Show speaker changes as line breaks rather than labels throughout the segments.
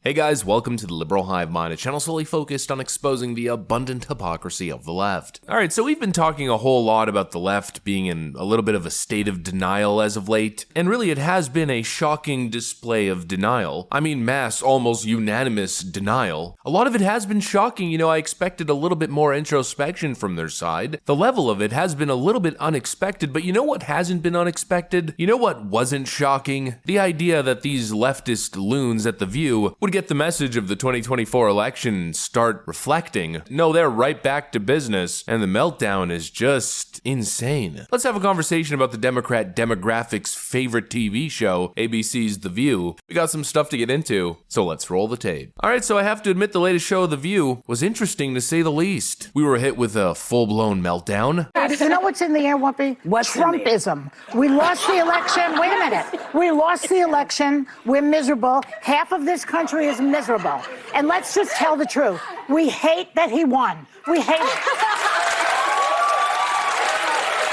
Hey guys, welcome to the Liberal Hive Mind, a channel solely focused on exposing the abundant hypocrisy of the left. Alright, so we've been talking a whole lot about the left being in a little bit of a state of denial as of late, and really it has been a shocking display of denial. I mean mass, almost unanimous denial. A lot of it has been shocking, I expected a little bit more introspection from their side. The level of it has been a little bit unexpected, but you know what hasn't been unexpected? You know what wasn't shocking? The idea that these leftist loons at The View would get the message of the 2024 election and start reflecting. No, they're right back to business, and the meltdown is just insane. Let's have a conversation about the Democrat demographic's favorite TV show, ABC's The View. We got some stuff to get into, so let's roll the tape. Alright, so I have to admit the latest show, The View, was interesting to say the least. We were hit with a full-blown meltdown.
You know what's in the air, Whoopi? Trumpism. We lost the election. Wait a minute. We lost the election. We're miserable. Half of this country is miserable. And let's just tell the truth. We hate that he won. We hate it.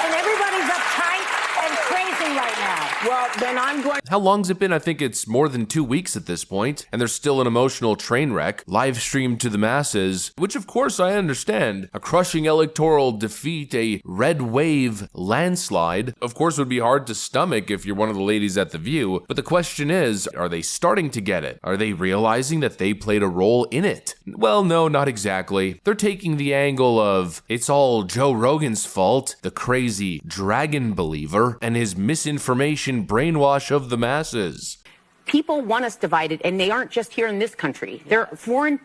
And everybody's uptight and crazy right now.
Well, then I'm going...
How long's it been? I think it's more than 2 weeks at this point, and there's still an emotional train wreck, live streamed to the masses, which of course I understand. A crushing electoral defeat, a red wave landslide, of course would be hard to stomach if you're one of the ladies at The View, but the question is, are they starting to get it? Are they realizing that they played a role in it? Well, no, not exactly. They're taking the angle of, it's all Joe Rogan's fault, the crazy dragon believer, and his misinformation brainwash of the masses.
People want us divided, and they aren't just here in this country. They're foreign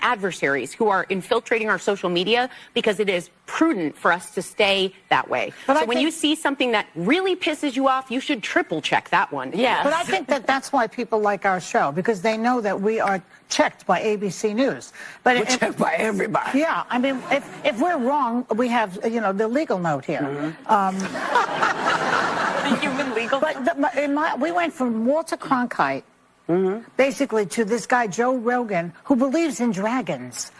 adversaries who are infiltrating our social media because it is prudent for us to stay that way. So when you see something that really pisses you off, you should triple check that one.
Yeah. But I think that that's why people like our show, because they know that we are checked by ABC News. But
we're checked by everybody.
Yeah. I mean, if we're wrong, we have, the legal note here.
The human legal note?
But we went from Walter Cronkite basically to this guy, Joe Rogan, who believes in dragons.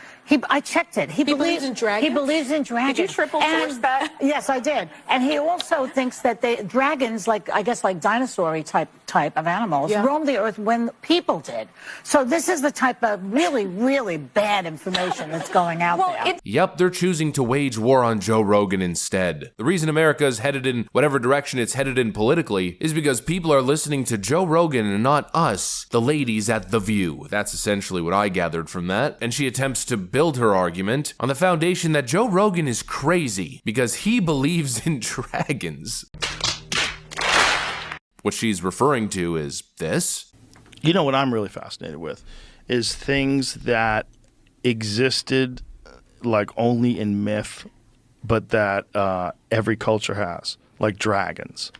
I checked it. He believes in dragons? He believes in dragons.
Did you triple source that?
Yes, I did. And he also thinks that dragons, like dinosaur-y type of animals, roamed the earth when people did. So this is the type of really, really bad information that's going out there.
Yep, they're choosing to wage war on Joe Rogan instead. The reason America is headed in whatever direction it's headed in politically is because people are listening to Joe Rogan and not us, the ladies at The View. That's essentially what I gathered from that. And she attempts to build her argument on the foundation that Joe Rogan is crazy because he believes in dragons. What she's referring to is this.
You know what I'm really fascinated with is things that existed like only in myth, but that every culture has, like dragons.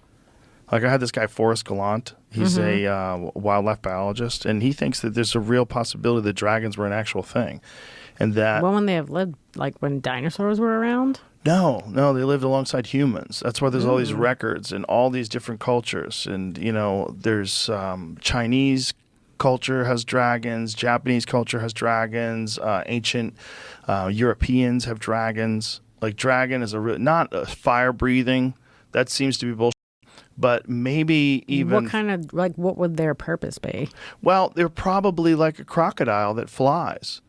Like I had this guy, Forrest Gallant. He's a wildlife biologist, and he thinks that there's a real possibility that dragons were an actual thing. And that...
Well, when they have lived, like when dinosaurs were around?
No, they lived alongside humans. That's why there's all these records and all these different cultures. And, there's Chinese culture has dragons, Japanese culture has dragons, ancient Europeans have dragons. Like dragon is not a fire-breathing. That seems to be bullshit. But maybe even...
What kind of, what would their purpose be?
Well, they're probably like a crocodile that flies.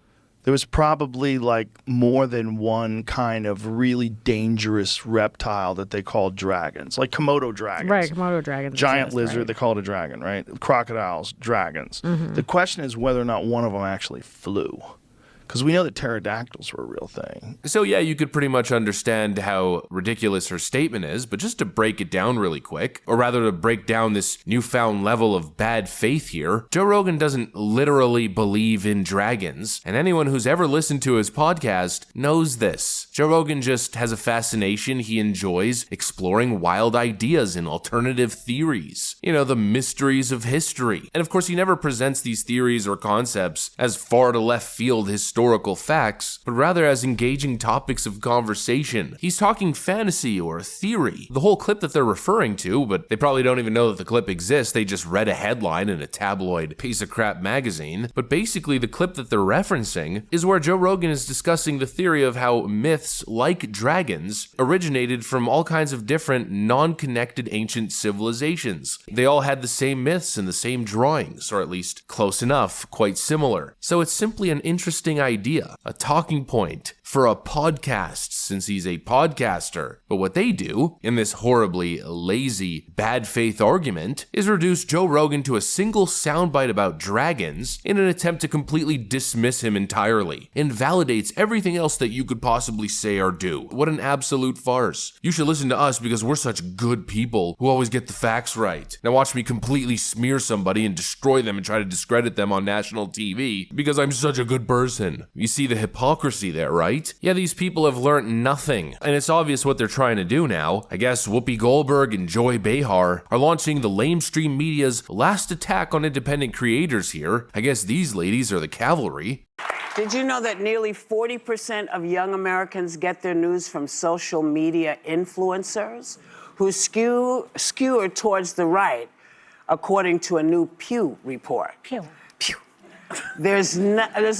There was probably more than one kind of really dangerous reptile that they called dragons, like Komodo dragons.
Right, Komodo dragons.
Giant lizard, they call it a dragon, right? Crocodiles, dragons. The question is whether or not one of them actually flew. Because we know that pterodactyls were a real thing.
So yeah, you could pretty much understand how ridiculous her statement is, but just to break it down really quick, or rather to break down this newfound level of bad faith here, Joe Rogan doesn't literally believe in dragons, and anyone who's ever listened to his podcast knows this. Joe Rogan just has a fascination. He enjoys exploring wild ideas and alternative theories. The mysteries of history. And of course, he never presents these theories or concepts as far to left field historical historical facts, but rather as engaging topics of conversation. He's talking fantasy or theory. The whole clip that they're referring to, but they probably don't even know that the clip exists, they just read a headline in a tabloid piece of crap magazine. But basically the clip that they're referencing is where Joe Rogan is discussing the theory of how myths like dragons originated from all kinds of different non-connected ancient civilizations. They all had the same myths and the same drawings, or at least close enough, quite similar. So it's simply an interesting idea, a talking point for a podcast, since he's a podcaster. But what they do, in this horribly lazy, bad faith argument, is reduce Joe Rogan to a single soundbite about dragons in an attempt to completely dismiss him entirely. Invalidates everything else that you could possibly say or do. What an absolute farce. You should listen to us because we're such good people who always get the facts right. Now watch me completely smear somebody and destroy them and try to discredit them on national TV because I'm such a good person. You see the hypocrisy there, right? Yeah, these people have learned nothing, and it's obvious what they're trying to do now. I guess Whoopi Goldberg and Joy Behar are launching the lamestream media's last attack on independent creators here. I guess these ladies are the cavalry.
Did you know that nearly 40% of young Americans get their news from social media influencers who skew towards the right, according to a new Pew report?
Pew.
There's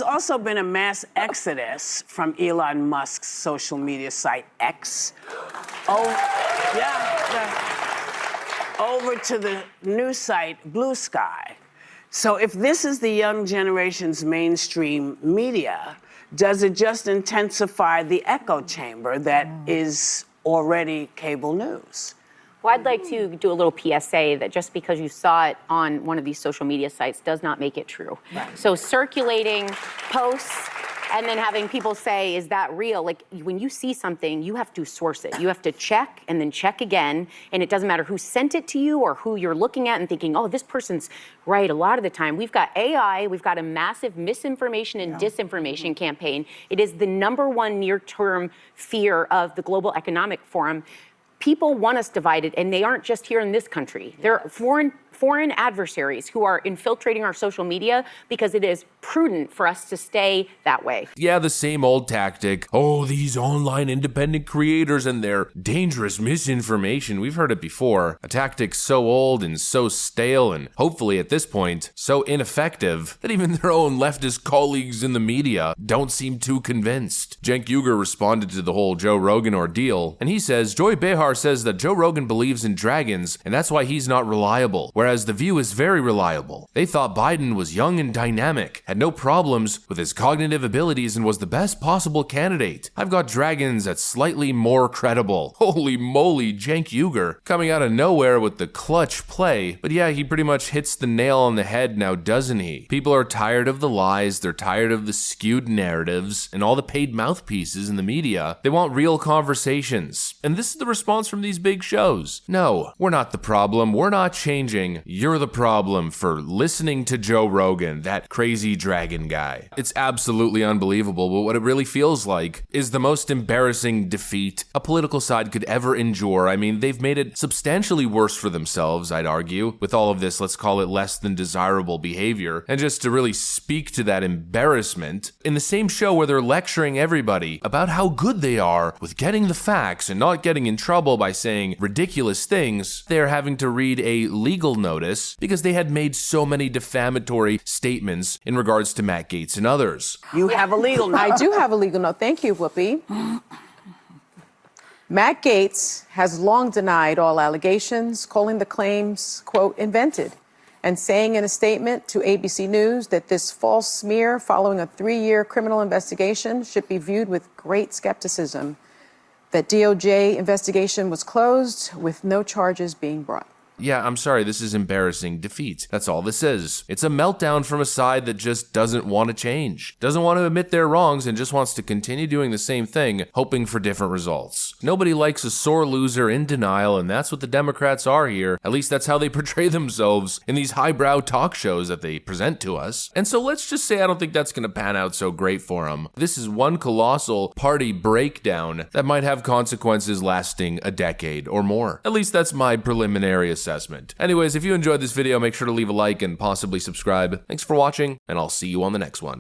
also been a mass exodus from Elon Musk's social media site X. Over to the new site Blue Sky. So if this is the young generation's mainstream media, does it just intensify the echo chamber that is already cable news?
Well, I'd like to do a little PSA that just because you saw it on one of these social media sites does not make it true. Right. So circulating posts and then having people say, is that real? Like when you see something, you have to source it. You have to check and then check again. And it doesn't matter who sent it to you or who you're looking at and thinking, oh, this person's right. A lot of the time we've got AI, we've got a massive misinformation and disinformation campaign. It is the #1 near-term fear of the Global Economic Forum. People want us divided, and they aren't just here in this country. They're foreign adversaries who are infiltrating our social media because it is prudent for us to stay that way.
Yeah, the same old tactic. Oh, these online independent creators and their dangerous misinformation. We've heard it before. A tactic so old and so stale and hopefully at this point so ineffective that even their own leftist colleagues in the media don't seem too convinced. Cenk Uygur responded to the whole Joe Rogan ordeal, and he says, Joy Behar says that Joe Rogan believes in dragons and that's why he's not reliable, whereas The View is very reliable. They thought Biden was young and dynamic, had no problems with his cognitive abilities and was the best possible candidate. I've got dragons that's slightly more credible. Holy moly, Cenk Uygur coming out of nowhere with the clutch play. But yeah, he pretty much hits the nail on the head now, doesn't he? People are tired of the lies, they're tired of the skewed narratives and all the paid mouthpieces in the media. They want real conversations. And this is the response from these big shows. No, we're not the problem, we're not changing. You're the problem for listening to Joe Rogan, that crazy dragon guy. It's absolutely unbelievable, but what it really feels like is the most embarrassing defeat a political side could ever endure. I mean, they've made it substantially worse for themselves, I'd argue, with all of this, let's call it less than desirable behavior. And just to really speak to that embarrassment, in the same show where they're lecturing everybody about how good they are with getting the facts and not getting in trouble by saying ridiculous things, they're having to read a legal notice because they had made so many defamatory statements in regards to Matt Gaetz and others.
You have a legal note.
I do have a legal note. Thank you, Whoopi. Matt Gaetz has long denied all allegations, calling the claims, quote, invented, and saying in a statement to ABC News that this false smear following a 3-year criminal investigation should be viewed with great skepticism, that DOJ investigation was closed with no charges being brought.
Yeah, I'm sorry, this is embarrassing defeat. That's all this is. It's a meltdown from a side that just doesn't want to change, doesn't want to admit their wrongs, and just wants to continue doing the same thing, hoping for different results. Nobody likes a sore loser in denial, and that's what the Democrats are here. At least that's how they portray themselves in these highbrow talk shows that they present to us. And so let's just say I don't think that's going to pan out so great for them. This is one colossal party breakdown that might have consequences lasting a decade or more. At least that's my preliminary assessment. Anyways, if you enjoyed this video, make sure to leave a like and possibly subscribe. Thanks for watching, and I'll see you on the next one.